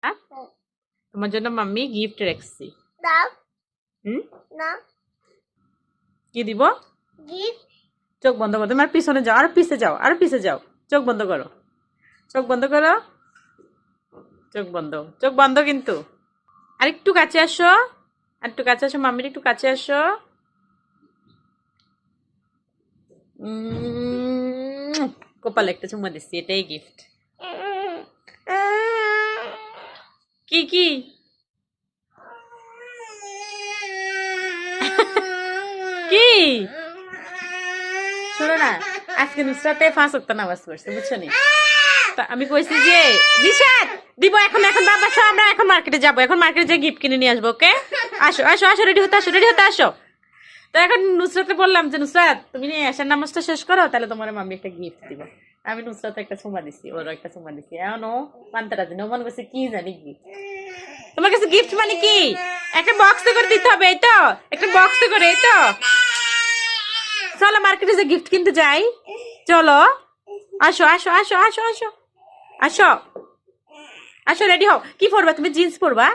হ্যাঁ তোমার জন্য মাম্মি গিফট রাখছি কি দিব চোখ বন্ধ করো তোমার পিছনে যাও আর পিছে যাও আর পিছে যাও চোখ বন্ধ করো চোখ বন্ধ করো চোখ বন্ধ কিন্তু আর একটু কাছে আসো আর একটু কাছে আসো মাম্মির একটু কাছে আসো কপালে একটা চুম্মা দিচ্ছি এটাই গিফট কি কি কি শোনো না আজকে নুসরাতে 5 ওয়াক্ত নামাজ পড়ছে বুঝছো নি আমি কইছি যে নিশাত দিব এখন বাবা সব আমরা এখন মার্কেটে যাবো এখন মার্কেটে যে গিফট কিনে নিয়ে আসবো ওকে আসো আসো আসো রেডি হতে আসো তো এখন নুসরাতে বললাম যে নুসরাত তুমি এশার নামাজটা শেষ করো তাহলে তোমার মাম্মি একটা গিফট দিব আমি নুসরাতে একটা চুমা দিছি ওরও একটা চুমা দিছি এখন ও মানতে রাজি না মনে করছে কি জানি কি তোমার কাছে গিফট মানে কি একটা বক্সে করে দিতে হবে এই তো একটা বক্সে করে এই তো চলো মার্কেটে যে গিফট কিনতে যাই চলো আসো আসো আসো আসো আসো আসো আসো রেডি হও কি পরবা তুমি জিন্স পরবা